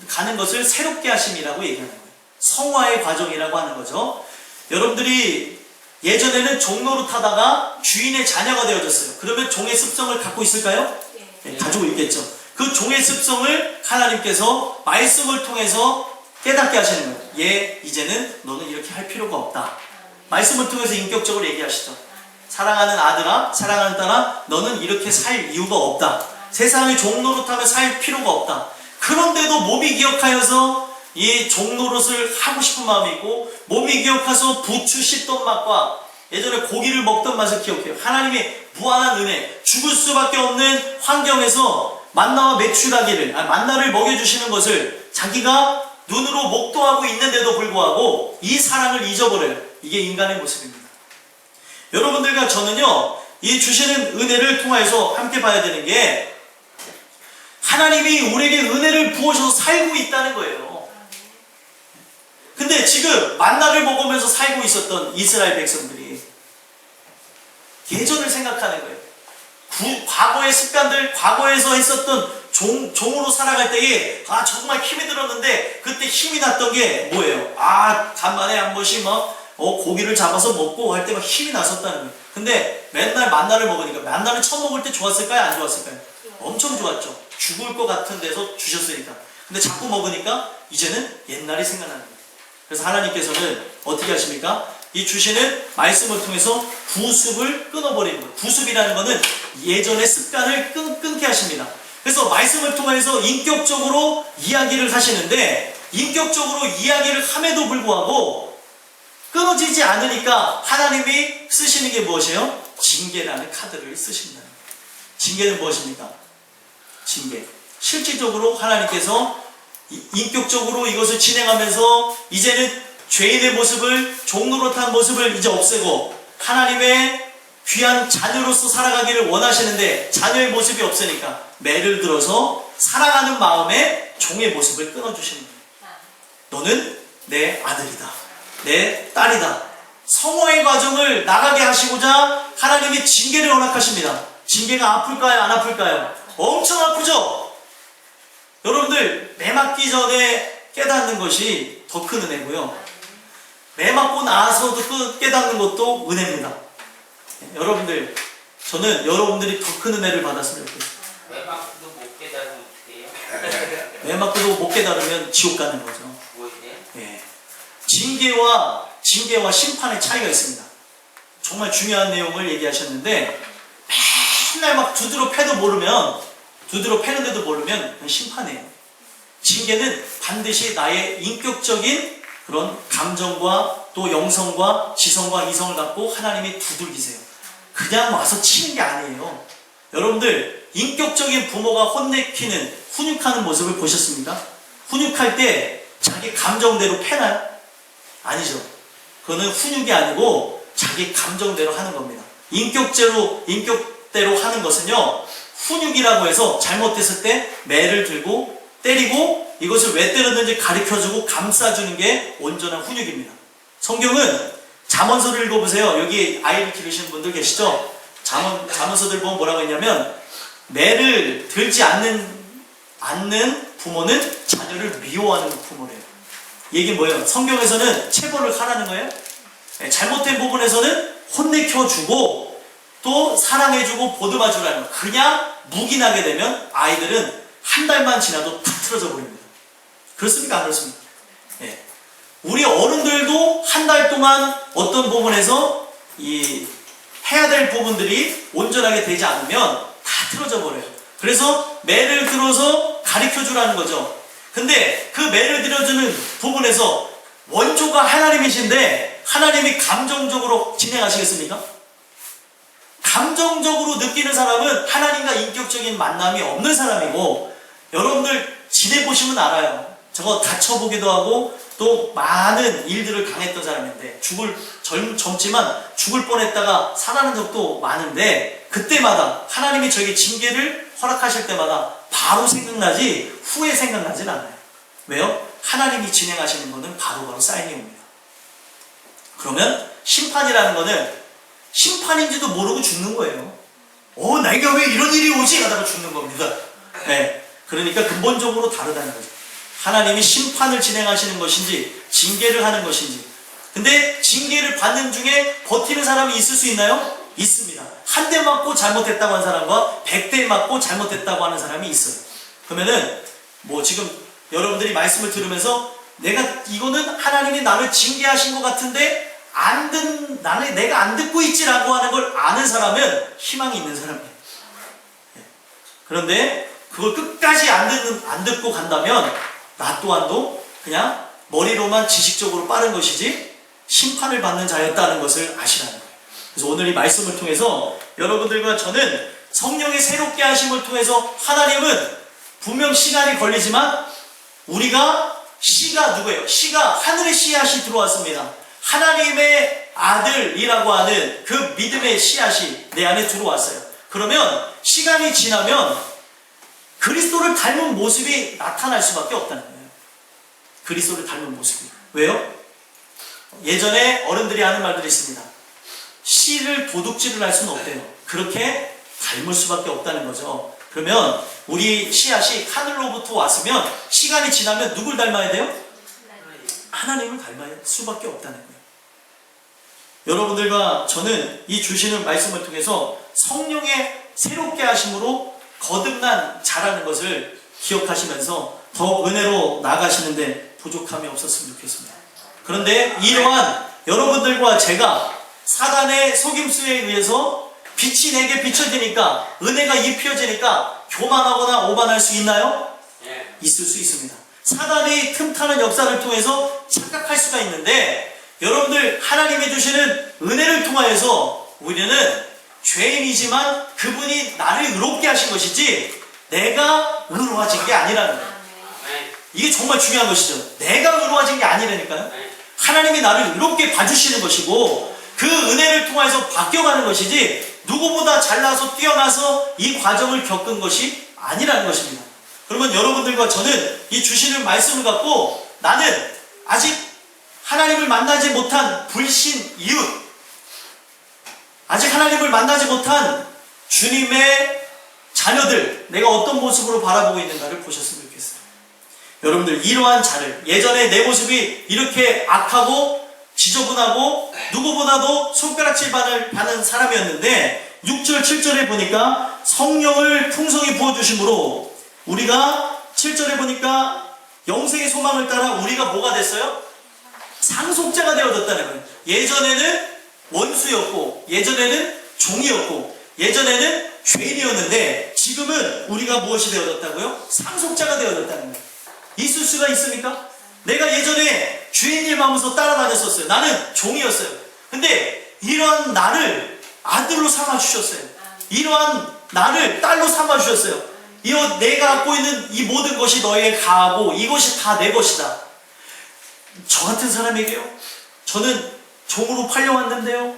S1: 가는 것을 새롭게 하심이라고 얘기하는 거예요. 성화의 과정이라고 하는 거죠. 여러분들이 예전에는 종로로 타다가 주인의 자녀가 되어졌어요. 그러면 종의 습성을 갖고 있을까요? 네, 가지고 있겠죠. 그 종의 습성을 하나님께서 말씀을 통해서 깨닫게 하시는 거예요. 얘 이제는 너는 이렇게 할 필요가 없다. 말씀을 통해서 인격적으로 얘기하시죠. 사랑하는 아들아, 사랑하는 딸아, 너는 이렇게 살 이유가 없다. 세상의 종노릇하며 살 필요가 없다. 그런데도 몸이 기억하여서 이 종노릇을 하고 싶은 마음이 있고, 몸이 기억해서 부추 씹던 맛과 예전에 고기를 먹던 맛을 기억해요. 하나님의 무한한 은혜, 죽을 수밖에 없는 환경에서 만나와 메추라기를, 만나를 먹여주시는 것을 자기가 눈으로 목도하고 있는데도 불구하고 이 사랑을 잊어버려요. 이게 인간의 모습입니다. 여러분들과 저는요, 이 주시는 은혜를 통해서 함께 봐야 되는 게, 하나님이 우리에게 은혜를 부어줘서 살고 있다는 거예요. 근데 지금 만나를 먹으면서 살고 있었던 이스라엘 백성들이 예전을 생각하는 거예요. 과거의 습관들, 과거에서 했었던 종으로 살아갈 때에 정말 힘이 들었는데, 그때 힘이 났던 게 뭐예요? 간만에 한 번씩 고기를 잡아서 먹고 할 때 막 힘이 났었다는 거예요. 근데 맨날 만나를 먹으니까, 만나를 처음 먹을 때 좋았을까요? 안 좋았을까요? 엄청 좋았죠. 죽을 것 같은 데서 주셨으니까. 근데 자꾸 먹으니까 이제는 옛날이 생각나는 거예요. 그래서 하나님께서는 어떻게 하십니까? 이 주시는 말씀을 통해서 구습을 끊어버리는 거예요. 구습이라는 것은 예전의 습관을 끊게 하십니다. 그래서 말씀을 통해서 인격적으로 이야기를 하시는데, 인격적으로 이야기를 함에도 불구하고 끊어지지 않으니까 하나님이 쓰시는 게 무엇이에요? 징계라는 카드를 쓰신다. 징계는 무엇입니까? 징계. 실질적으로 하나님께서 인격적으로 이것을 진행하면서 이제는 죄인의 모습을, 종노릇한 모습을 이제 없애고 하나님의 귀한 자녀로서 살아가기를 원하시는데 자녀의 모습이 없으니까 매를 들어서 사랑하는 마음에 종의 모습을 끊어주시는 거예요. 너는 내 아들이다, 내 딸이다. 성화의 과정을 나가게 하시고자 하나님이 징계를 허락하십니다. 징계가 아플까요? 안 아플까요? 엄청 아프죠? 여러분들, 매 맞기 전에 깨닫는 것이 더 큰 은혜고요, 매 맞고 나서도 깨닫는 것도 은혜입니다. 여러분들, 저는 여러분들이 더 큰 은혜를 받았으면 좋겠어요.
S2: 매 맞고도 못 깨달으면 어떡해요?
S1: 매 맞고도 못 깨달으면 지옥 가는 거죠. 예. 징계와 심판의 차이가 있습니다. 정말 중요한 내용을 얘기하셨는데, 맨날 막 두드러 패는데도 모르면 그건 심판이에요. 징계는 반드시 나의 인격적인 그런 감정과 또 영성과 지성과 이성을 갖고 하나님이 두들기세요. 그냥 와서 치는 게 아니에요. 여러분들, 인격적인 부모가 혼내키는, 훈육하는 모습을 보셨습니까? 훈육할 때 자기 감정대로 패나요? 아니죠. 그거는 훈육이 아니고 자기 감정대로 하는 겁니다. 인격대로 하는 것은요, 훈육이라고 해서 잘못됐을 때 매를 들고 때리고 이것을 왜 때렸는지 가르쳐주고 감싸주는 게 온전한 훈육입니다. 성경은 잠언서를 읽어보세요. 여기 아이를 기르시는 분들 계시죠? 잠언서들 보면 뭐라고 했냐면, 매를 들지 않는 부모는 자녀를 미워하는 부모래요. 이게 뭐예요? 성경에서는 체벌을 하라는 거예요. 잘못된 부분에서는 혼내켜주고 또 사랑해주고 보듬어주라는 거예요. 그냥 묵인하게 되면 아이들은 한 달만 지나도 다 틀어져 버립니다. 그렇습니까? 안 그렇습니까? 예. 우리 어른들도 한 달 동안 어떤 부분에서 해야 될 부분들이 온전하게 되지 않으면 다 틀어져 버려요. 그래서 매를 들어서 가르쳐 주라는 거죠. 근데 그 매를 들어주는 부분에서 원조가 하나님이신데 하나님이 감정적으로 진행하시겠습니까? 감정적으로 느끼는 사람은 하나님과 인격적인 만남이 없는 사람이고, 여러분들 지내보시면 알아요. 저거 다쳐보기도 하고 또 많은 일들을 당했던 사람인데, 젊지만 죽을 뻔했다가 살아난 적도 많은데, 그때마다 하나님이 저에게 징계를 허락하실 때마다 바로 생각나지 후에 생각나진 않아요. 왜요? 하나님이 진행하시는 것은 바로바로 사인이 옵니다. 그러면 심판이라는 것은 심판인지도 모르고 죽는 거예요. 내가 왜 이런 일이 오지? 하다가 죽는 겁니다. 네. 그러니까 근본적으로 다르다는 거죠. 하나님이 심판을 진행하시는 것인지 징계를 하는 것인지. 근데 징계를 받는 중에 버티는 사람이 있을 수 있나요? 있습니다. 한 대 맞고 잘못했다고 하는 사람과 100대 맞고 잘못했다고 하는 사람이 있어요. 그러면은 지금 여러분들이 말씀을 들으면서 이거는 하나님이 나를 징계하신 것 같은데 내가 안 듣고 있지라고 하는 걸 아는 사람은 희망이 있는 사람이에요. 그런데 그걸 끝까지 안 듣고 간다면 나 또한도 그냥 머리로만 지식적으로 빠른 것이지 심판을 받는 자였다는 것을 아시라는 거예요. 그래서 오늘 이 말씀을 통해서 여러분들과 저는 성령의 새롭게 하심을 통해서 하나님은 분명 시간이 걸리지만 우리가 씨가 누구예요? 씨가 하늘의 씨앗이 들어왔습니다. 하나님의 아들이라고 하는 그 믿음의 씨앗이 내 안에 들어왔어요. 그러면 시간이 지나면 그리스도를 닮은 모습이 나타날 수밖에 없다는 거예요. 그리스도를 닮은 모습이. 왜요? 예전에 어른들이 하는 말들이 있습니다. 씨를 도둑질을 할 수는 없대요. 그렇게 닮을 수밖에 없다는 거죠. 그러면 우리 씨앗이 하늘로부터 왔으면 시간이 지나면 누굴 닮아야 돼요? 하나님을 닮을 수밖에 없다는 거예요. 여러분들과 저는 이 주시는 말씀을 통해서 성령의 새롭게 하심으로 거듭난 자라는 것을 기억하시면서 더 은혜로 나가시는데 부족함이 없었으면 좋겠습니다. 그런데 이러한 여러분들과 제가 사단의 속임수에 의해서 빛이 내게 비춰지니까 은혜가 입혀지니까 교만하거나 오만할 수 있나요? 있을 수 있습니다. 사단이 틈타는 역사를 통해서 착각할 수가 있는데 여러분들 하나님이 주시는 은혜를 통하여서 우리는 죄인이지만 그분이 나를 의롭게 하신 것이지 내가 의로워진 게 아니라는 거예요. 이게 정말 중요한 것이죠. 내가 의로워진 게 아니라니까요. 하나님이 나를 의롭게 봐주시는 것이고 그 은혜를 통해서 바뀌어가는 것이지 누구보다 잘나서 뛰어나서 이 과정을 겪은 것이 아니라는 것입니다. 그러면 여러분들과 저는 이 주시는 말씀을 갖고 나는 아직 하나님을 만나지 못한 불신 이웃, 아직 하나님을 만나지 못한 주님의 자녀들, 내가 어떤 모습으로 바라보고 있는가를 보셨으면 좋겠어요. 여러분들 이러한 자를, 예전에 내 모습이 이렇게 악하고 지저분하고 누구보다도 손가락질 받는 사람이었는데 6절 7절에 보니까 성령을 풍성히 부어주심으로 우리가 7절에 보니까 영생의 소망을 따라 우리가 뭐가 됐어요? 상속자가 되어졌다는 거예요. 예전에는 원수였고 예전에는 종이었고 예전에는 죄인이었는데 지금은 우리가 무엇이 되어졌다고요? 상속자가 되어졌다는 거예요. 있을 수가 있습니까? 내가 예전에 주인님 하면서 따라다녔었어요. 나는 종이었어요. 근데 이러한 나를 아들로 삼아주셨어요. 이러한 나를 딸로 삼아주셨어요. 내가 갖고 있는 이 모든 것이 너에게 가하고 이것이 다 내 것이다. 저 같은 사람에게요? 저는 종으로 팔려왔는데요.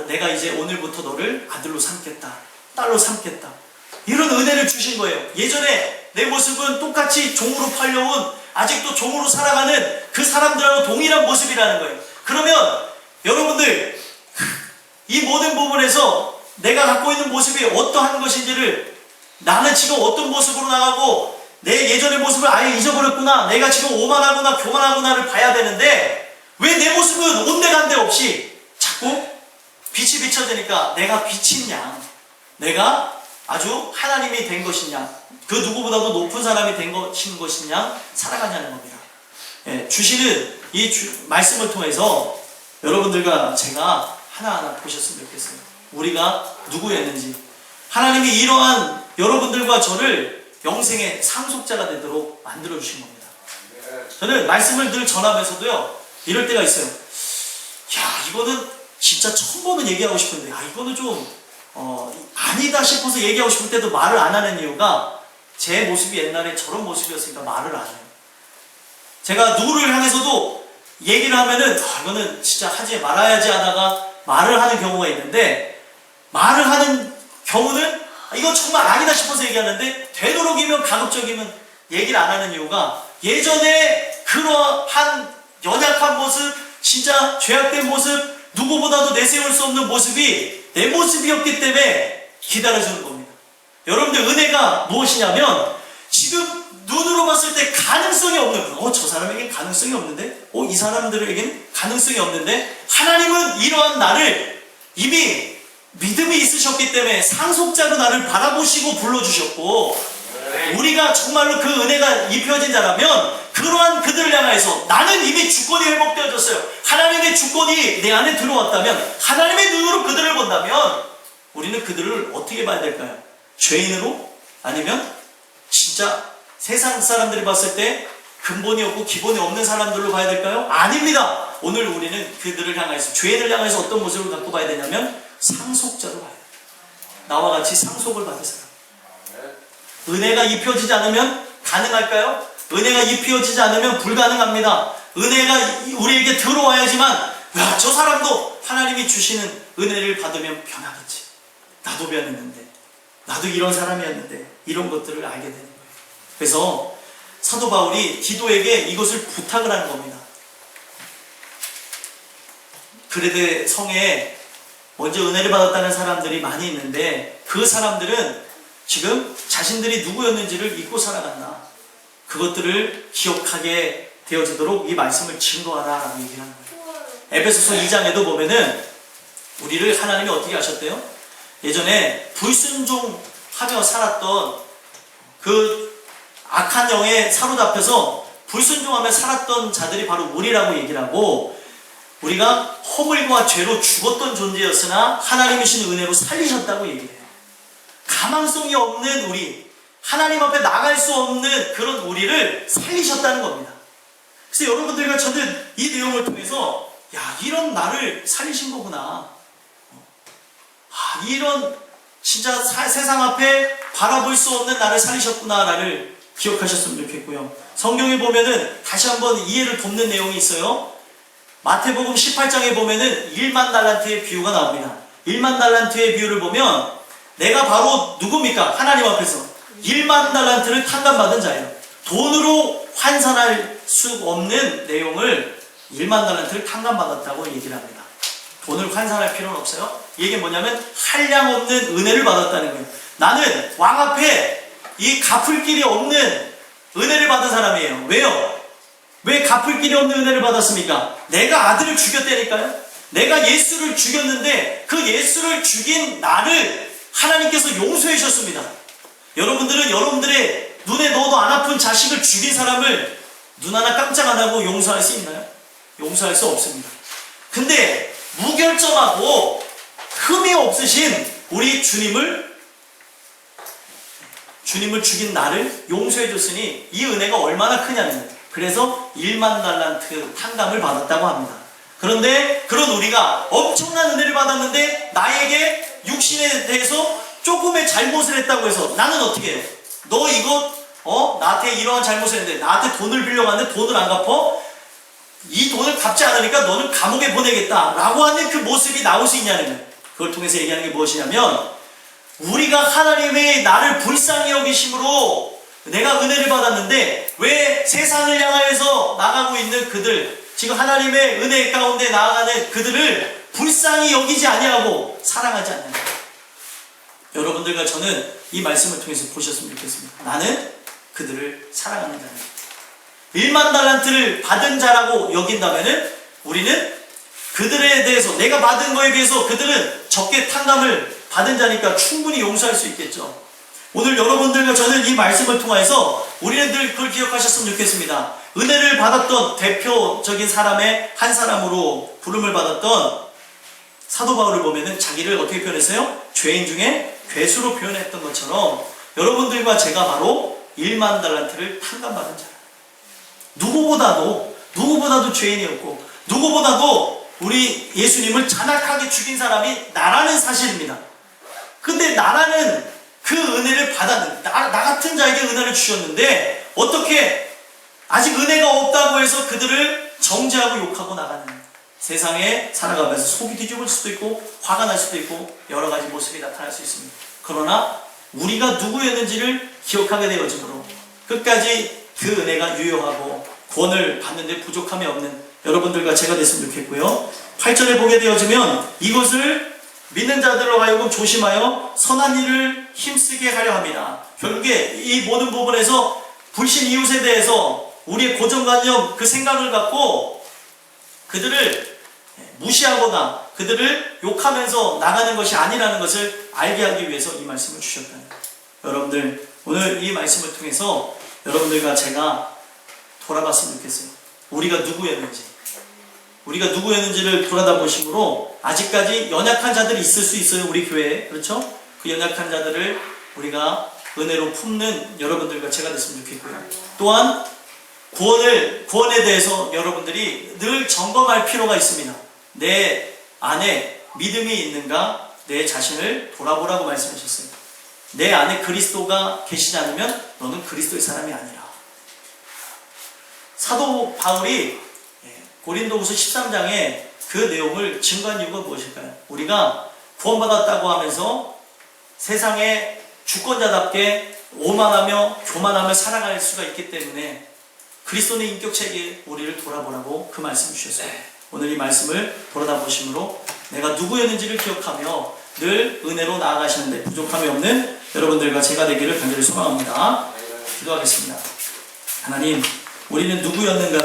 S1: 내가 이제 오늘부터 너를 아들로 삼겠다. 딸로 삼겠다. 이런 은혜를 주신 거예요. 예전에 내 모습은 똑같이 종으로 팔려온 아직도 종으로 살아가는 그 사람들하고 동일한 모습이라는 거예요. 그러면 여러분들 이 모든 부분에서 내가 갖고 있는 모습이 어떠한 것인지를 나는 지금 어떤 모습으로 나가고 내 예전의 모습을 아예 잊어버렸구나. 내가 지금 오만하구나 교만하구나를 봐야 되는데 왜 내 모습은 온데간데 없이 자꾸 빛이 비춰지니까 내가 비친 양, 내가 아주 하나님이 된 것이냐, 그 누구보다도 높은 사람이 된 것이냐 살아가냐는 겁니다. 주시는 이 말씀을 통해서 여러분들과 제가 하나하나 보셨으면 좋겠어요. 우리가 누구였는지, 하나님이 이러한 여러분들과 저를 영생의 상속자가 되도록 만들어 주신 겁니다. 저는 말씀을 늘 전하면서도요 이럴 때가 있어요. 야, 이거는 진짜 처음 보면 얘기하고 싶은데 이거는 좀 아니다 싶어서 얘기하고 싶을 때도 말을 안 하는 이유가 제 모습이 옛날에 저런 모습이었으니까 말을 안 해요. 제가 누구를 향해서도 얘기를 하면은 이거는 진짜 하지 말아야지 하다가 말을 하는 경우가 있는데, 말을 하는 경우는 이건 정말 아니다 싶어서 얘기하는데 되도록이면 가급적이면 얘기를 안 하는 이유가 예전에 그러한 연약한 모습, 진짜 죄악된 모습, 누구보다도 내세울 수 없는 모습이 내 모습이었기 때문에 기다려주는 겁니다. 여러분들 은혜가 무엇이냐면 지금 눈으로 봤을 때 가능성이 없는, 저 사람에겐 가능성이 없는데, 이 사람들에겐 가능성이 없는데, 하나님은 이러한 나를 이미 믿음이 있으셨기 때문에 상속자로 나를 바라보시고 불러주셨고, 우리가 정말로 그 은혜가 입혀진 자라면 그러한 그들을 향해서 나는 이미 주권이 회복되어졌어요. 하나님의 주권이 내 안에 들어왔다면, 하나님의 눈으로 그들을 본다면 우리는 그들을 어떻게 봐야 될까요? 죄인으로? 아니면 진짜 세상 사람들이 봤을 때 근본이 없고 기본이 없는 사람들로 봐야 될까요? 아닙니다. 오늘 우리는 그들을 향해서, 죄인을 향해서 어떤 모습을 갖고 봐야 되냐면 상속자로 봐야 돼요. 나와 같이 상속을 받을 사람. 은혜가 입혀지지 않으면 가능할까요? 은혜가 입혀지지 않으면 불가능합니다. 은혜가 우리에게 들어와야지만, 야, 저 사람도 하나님이 주시는 은혜를 받으면 변하겠지. 나도 변했는데, 나도 이런 사람이었는데, 이런 것들을 알게 되는 거예요. 그래서 사도 바울이 디도에게 이것을 부탁을 하는 겁니다. 그레데 성에 먼저 은혜를 받았다는 사람들이 많이 있는데, 그 사람들은 지금 자신들이 누구였는지를 잊고 살아간다. 그것들을 기억하게 되어지도록 이 말씀을 증거하라라고 얘기를 하는 거예요. 에베소서 2장에도 보면은 우리를 하나님이 어떻게 하셨대요? 예전에 불순종하며 살았던 그 악한 영에 사로잡혀서 불순종하며 살았던 자들이 바로 우리라고 얘기를 하고, 우리가 허물과 죄로 죽었던 존재였으나 하나님이신 은혜로 살리셨다고 얘기를 해요. 가망성이 없는 우리, 하나님 앞에 나갈 수 없는 그런 우리를 살리셨다는 겁니다. 그래서 여러분들과 저는 이 내용을 통해서, 야, 이런 나를 살리신 거구나. 이런 진짜 세상 앞에 바라볼 수 없는 나를 살리셨구나를 기억하셨으면 좋겠고요. 성경에 보면은 다시 한번 이해를 돕는 내용이 있어요. 마태복음 18장에 보면은 1만 달란트의 비유가 나옵니다. 1만 달란트의 비유를 보면 내가 바로 누굽니까? 하나님 앞에서 1만 달란트를 탕감받은 자예요. 돈으로 환산할 수 없는 내용을 1만 달란트를 탕감받았다고 얘기를 합니다. 돈을 환산할 필요는 없어요. 이게 뭐냐면 한량 없는 은혜를 받았다는 거예요. 나는 왕 앞에 이 갚을 길이 없는 은혜를 받은 사람이에요. 왜요? 왜 갚을 길이 없는 은혜를 받았습니까? 내가 아들을 죽였다니까요. 내가 예수를 죽였는데 그 예수를 죽인 나를 하나님께서 용서해 주셨습니다. 여러분들은 여러분들의 눈에 넣어도 안 아픈 자식을 죽인 사람을 눈 하나 깜짝 안 하고 용서할 수 있나요? 용서할 수 없습니다. 근데 무결점하고 흠이 없으신 우리 주님을 죽인 나를 용서해 줬으니 이 은혜가 얼마나 크냐는 거예요. 그래서 1만 달란트 탕감을 받았다고 합니다. 그런데 그런 우리가 엄청난 은혜를 받았는데 나에게 육신에 대해서 조금의 잘못을 했다고 해서 나는 어떻게 해요? 너 이거 나한테 이러한 잘못을 했는데 나한테 돈을 빌려갔는데 돈을 안 갚어? 이 돈을 갚지 않으니까 너는 감옥에 보내겠다 라고 하는 그 모습이 나올 수 있냐는 거예요. 그걸 통해서 얘기하는 게 무엇이냐면, 우리가 하나님의 나를 불쌍히 여기심으로 내가 은혜를 받았는데 왜 세상을 향하여서 나가고 있는 그들, 지금 하나님의 은혜 가운데 나아가는 그들을 불쌍히 여기지 아니하고 사랑하지 않는다. 여러분들과 저는 이 말씀을 통해서 보셨으면 좋겠습니다. 나는 그들을 사랑하는 자입니다. 1만 달란트를 받은 자라고 여긴다면은 우리는 그들에 대해서, 내가 받은 거에 비해서 그들은 적게 탕감을 받은 자니까 충분히 용서할 수 있겠죠. 오늘 여러분들과 저는 이 말씀을 통해서 우리는 늘 그걸 기억하셨으면 좋겠습니다. 은혜를 받았던 대표적인 사람의 한 사람으로 부름을 받았던 사도 바울을 보면은 자기를 어떻게 표현했어요? 죄인 중에 괴수로 표현했던 것처럼 여러분들과 제가 바로 1만 달란트를 탕감받은 자예요. 누구보다도 죄인이었고 누구보다도 우리 예수님을 잔악하게 죽인 사람이 나라는 사실입니다. 근데 나라는 그 은혜를 받았는데, 나 같은 자에게 은혜를 주셨는데 어떻게 아직 은혜가 없다고 해서 그들을 정죄하고 욕하고 나가는, 세상에 살아가면서 속이 뒤집어질 수도 있고 화가 날 수도 있고 여러 가지 모습이 나타날 수 있습니다. 그러나 우리가 누구였는지를 기억하게 되어지므로 끝까지 그 은혜가 유효하고 구원을 받는데 부족함이 없는 여러분들과 제가 됐으면 좋겠고요. 8절에 보게 되어지면 이것을 믿는 자들로 하여금 조심하여 선한 일을 힘쓰게 하려 합니다. 결국에 이 모든 부분에서 불신 이웃에 대해서 우리의 고정관념, 그 생각을 갖고 그들을 무시하거나 그들을 욕하면서 나가는 것이 아니라는 것을 알게 하기 위해서 이 말씀을 주셨다는 거예요. 여러분들, 오늘 이 말씀을 통해서 여러분들과 제가 돌아봤으면 좋겠어요. 우리가 누구였는지. 우리가 누구였는지를 돌아다보심으로 아직까지 연약한 자들이 있을 수 있어요. 우리 교회에. 그렇죠? 그 연약한 자들을 우리가 은혜로 품는 여러분들과 제가 됐으면 좋겠고요. 또한 구원에 대해서 여러분들이 늘 점검할 필요가 있습니다. 내 안에 믿음이 있는가? 내 자신을 돌아보라고 말씀하셨어요. 내 안에 그리스도가 계시지 않으면 너는 그리스도의 사람이 아니라. 사도 바울이 고린도후서 13장에 그 내용을 증거한 이유가 무엇일까요? 우리가 구원받았다고 하면서 세상의 주권자답게 오만하며 교만하며 살아갈 수가 있기 때문에 그리스도의 인격체계에 우리를 돌아보라고 그 말씀 주셨어요. 오늘 이 말씀을 돌아다보심으로 내가 누구였는지를 기억하며 늘 은혜로 나아가시는데 부족함이 없는 여러분들과 제가 되기를 간절히 소망합니다. 기도하겠습니다. 하나님, 우리는 누구였는가를